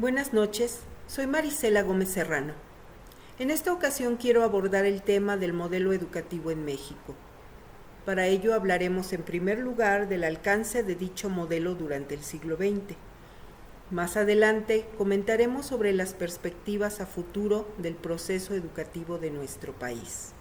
Buenas noches, soy Marisela Gómez Serrano. En esta ocasión quiero abordar el tema del modelo educativo en México. Para ello hablaremos en primer lugar del alcance de dicho modelo durante el siglo XX. Más adelante comentaremos sobre las perspectivas a futuro del proceso educativo de nuestro país.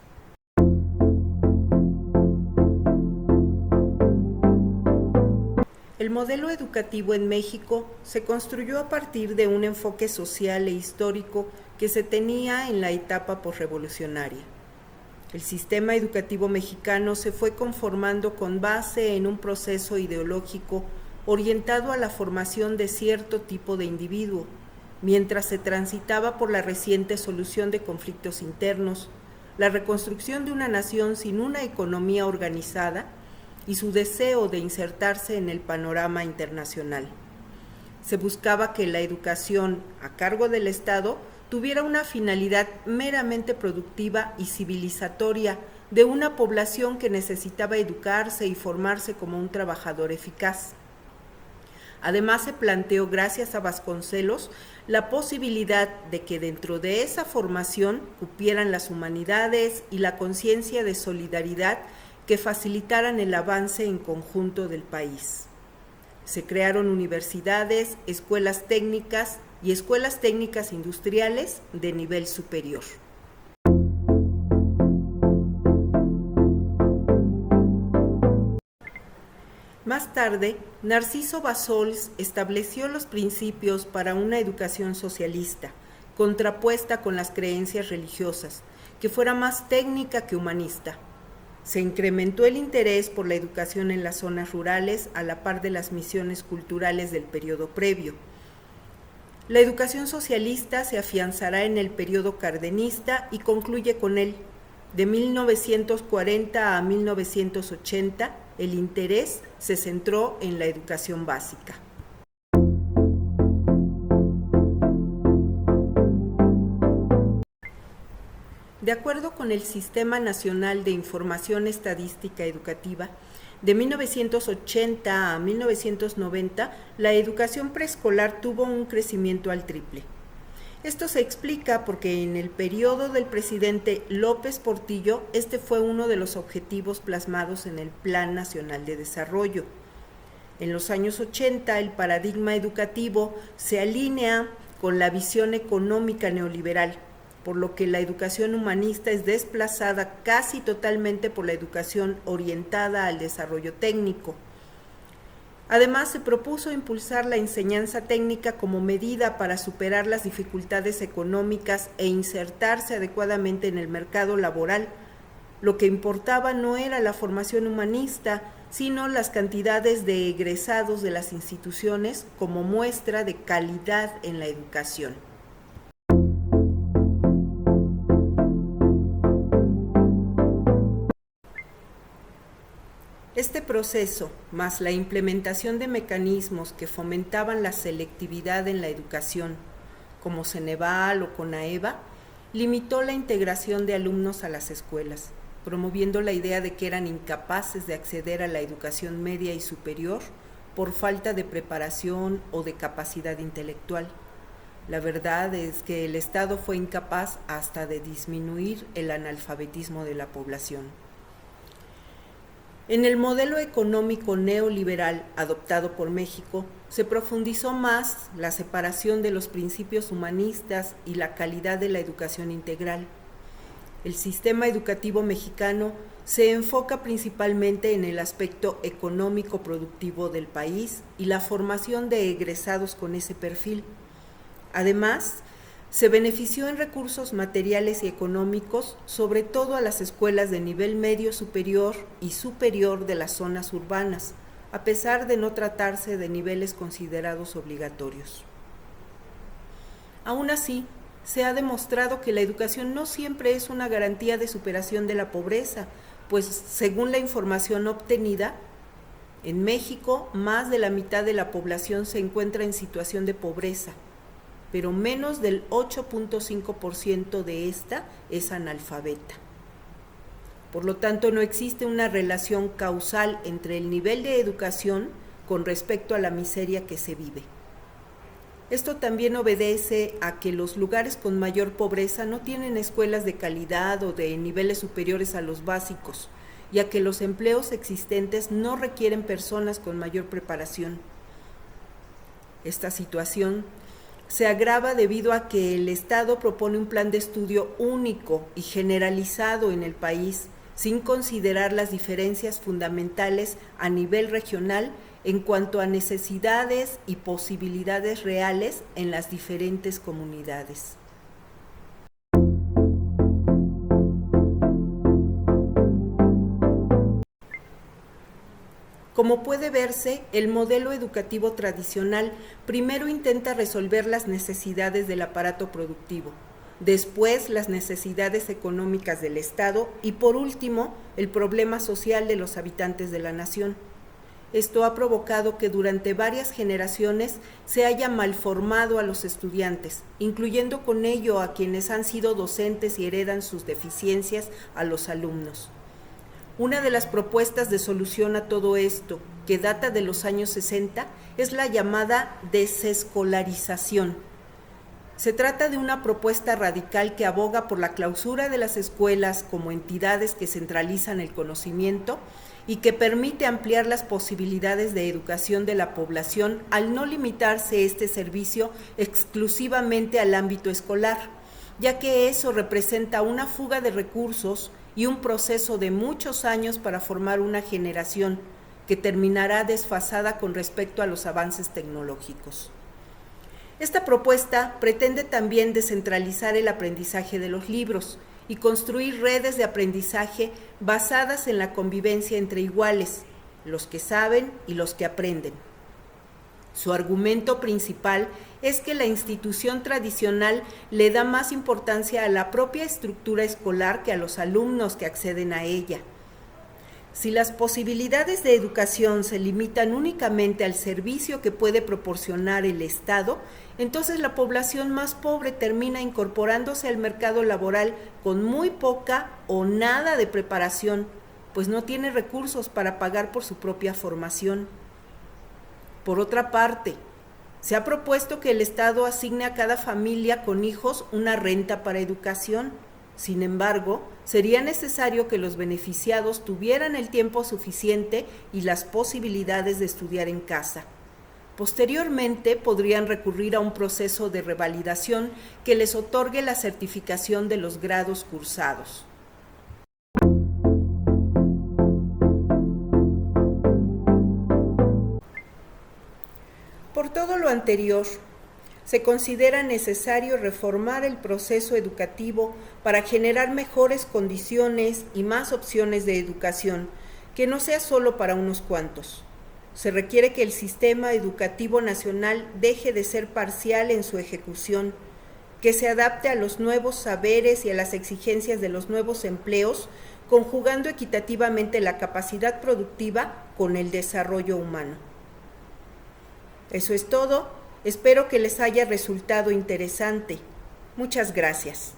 El modelo educativo en México se construyó a partir de un enfoque social e histórico que se tenía en la etapa posrevolucionaria. El sistema educativo mexicano se fue conformando con base en un proceso ideológico orientado a la formación de cierto tipo de individuo, mientras se transitaba por la reciente solución de conflictos internos, la reconstrucción de una nación sin una economía organizada y su deseo de insertarse en el panorama internacional. Se buscaba que la educación a cargo del Estado tuviera una finalidad meramente productiva y civilizatoria de una población que necesitaba educarse y formarse como un trabajador eficaz. Además, se planteó, gracias a Vasconcelos, la posibilidad de que dentro de esa formación cupieran las humanidades y la conciencia de solidaridad que facilitaran el avance en conjunto del país. Se crearon universidades, escuelas técnicas y escuelas técnicas industriales de nivel superior. Más tarde, Narciso Bassols estableció los principios para una educación socialista, contrapuesta con las creencias religiosas, que fuera más técnica que humanista. Se incrementó el interés por la educación en las zonas rurales a la par de las misiones culturales del periodo previo. La educación socialista se afianzará en el periodo cardenista y concluye con él. De 1940 a 1980, el interés se centró en la educación básica. De acuerdo con el Sistema Nacional de Información Estadística Educativa, de 1980 a 1990, la educación preescolar tuvo un crecimiento al triple. Esto se explica porque en el periodo del presidente López Portillo, este fue uno de los objetivos plasmados en el Plan Nacional de Desarrollo. En los años 80, el paradigma educativo se alinea con la visión económica neoliberal, por lo que la educación humanista es desplazada casi totalmente por la educación orientada al desarrollo técnico. Además, se propuso impulsar la enseñanza técnica como medida para superar las dificultades económicas e insertarse adecuadamente en el mercado laboral. Lo que importaba no era la formación humanista, sino las cantidades de egresados de las instituciones como muestra de calidad en la educación. Este proceso, más la implementación de mecanismos que fomentaban la selectividad en la educación, como Ceneval o Conaeva, limitó la integración de alumnos a las escuelas, promoviendo la idea de que eran incapaces de acceder a la educación media y superior por falta de preparación o de capacidad intelectual. La verdad es que el Estado fue incapaz hasta de disminuir el analfabetismo de la población. En el modelo económico neoliberal adoptado por México, se profundizó más la separación de los principios humanistas y la calidad de la educación integral. El sistema educativo mexicano se enfoca principalmente en el aspecto económico-productivo del país y la formación de egresados con ese perfil. Además, se benefició en recursos materiales y económicos, sobre todo a las escuelas de nivel medio superior y superior de las zonas urbanas, a pesar de no tratarse de niveles considerados obligatorios. Aún así, se ha demostrado que la educación no siempre es una garantía de superación de la pobreza, pues según la información obtenida, en México más de la mitad de la población se encuentra en situación de pobreza, pero menos del 8.5% de esta es analfabeta. Por lo tanto, no existe una relación causal entre el nivel de educación con respecto a la miseria que se vive. esto también obedece a que los lugares con mayor pobreza no tienen escuelas de calidad o de niveles superiores a los básicos, y a que los empleos existentes no requieren personas con mayor preparación. Esta situación se agrava debido a que el Estado propone un plan de estudio único y generalizado en el país, sin considerar las diferencias fundamentales a nivel regional en cuanto a necesidades y posibilidades reales en las diferentes comunidades. Como puede verse, el modelo educativo tradicional primero intenta resolver las necesidades del aparato productivo, después las necesidades económicas del Estado y por último el problema social de los habitantes de la nación. Esto ha provocado que durante varias generaciones se haya malformado a los estudiantes, incluyendo con ello a quienes han sido docentes y heredan sus deficiencias a los alumnos. Una de las propuestas de solución a todo esto, que data de los años 60, es la llamada desescolarización. Se trata de una propuesta radical que aboga por la clausura de las escuelas como entidades que centralizan el conocimiento y que permite ampliar las posibilidades de educación de la población al no limitarse este servicio exclusivamente al ámbito escolar, ya que eso representa una fuga de recursos y un proceso de muchos años para formar una generación que terminará desfasada con respecto a los avances tecnológicos. Esta propuesta pretende también descentralizar el aprendizaje de los libros y construir redes de aprendizaje basadas en la convivencia entre iguales, los que saben y los que aprenden. Su argumento principal es que la institución tradicional le da más importancia a la propia estructura escolar que a los alumnos que acceden a ella. Si las posibilidades de educación se limitan únicamente al servicio que puede proporcionar el Estado, entonces la población más pobre termina incorporándose al mercado laboral con muy poca o nada de preparación, pues no tiene recursos para pagar por su propia formación. Por otra parte, se ha propuesto que el Estado asigne a cada familia con hijos una renta para educación. Sin embargo, sería necesario que los beneficiados tuvieran el tiempo suficiente y las posibilidades de estudiar en casa. Posteriormente, podrían recurrir a un proceso de revalidación que les otorgue la certificación de los grados cursados. Por todo lo anterior, se considera necesario reformar el proceso educativo para generar mejores condiciones y más opciones de educación, que no sea solo para unos cuantos. Se requiere que el sistema educativo nacional deje de ser parcial en su ejecución, que se adapte a los nuevos saberes y a las exigencias de los nuevos empleos, conjugando equitativamente la capacidad productiva con el desarrollo humano. Eso es todo. Espero que les haya resultado interesante. Muchas gracias.